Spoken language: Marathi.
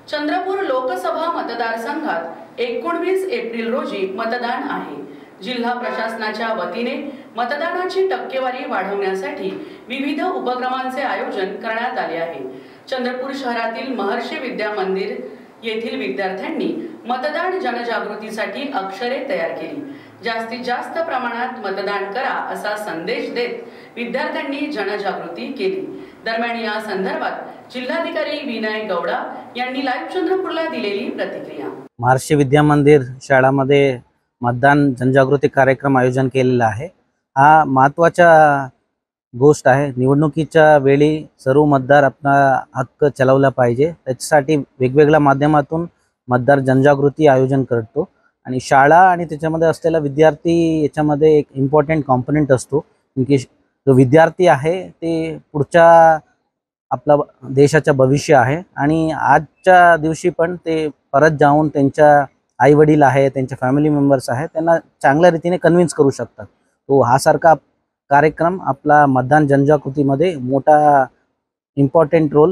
चंद्रपूर लोकसभा मतदारसंघात 19 एप्रिल रोजी मतदान आहे। जिल्हा प्रशासनाच्या वतीने मतदानाची टक्केवारी वाढवण्यासाठी विविध उपक्रमांचे आयोजन करण्यात आले आहे। चंद्रपूर शहरातील महर्षी विद्या मंदिर येथील विद्यार्थ्यांनी मतदान जनजागृतीसाठी अक्षरे तयार केली। जास्तीत जास्त प्रमाणात मतदान करा असा संदेश देत विद्यार्थ्यांनी जनजागृती केली। दरम्यान या संदर्भात जिल्हाधिकारी विनय गौडा यांनी लाईव्ह चंद्रपूरला दिलेली प्रतिक्रिया। महर्षी विद्या मंदिर शाळामध्ये मतदान जनजागृती कार्यक्रम आयोजन केलेला आहे। हा महत्त्वाचा गोष्ट आहे। निवडणुकीच्या वेळी सर्व मतदार आपला हक्क चलावला पाहिजे, त्याच्यासाठी वेगवेगळ्या माध्यमातून मतदार जनजागृती आयोजन करतो आणि शाळा आणि त्याच्यामध्ये असलेला विद्यार्थी याच्यामध्ये एक इम्पॉर्टंट कॉम्पोनेंट असतो, की जो विद्यार्थी आहे ते पुढच्या आपला देशाचं भविष्य आहे आणि आजच्या दिवशी पण ते परत जाऊन त्यांच्या आई वडील आहे, त्यांच्या फॅमिली मेंबर्स आहे, त्यांना चांगल्या रीतीने कन्विन्स करू शकतात। तो हा सारखा कार्यक्रम आपला मतदान जनजागृतीमध्ये मोठा इम्पॉर्टंट रोल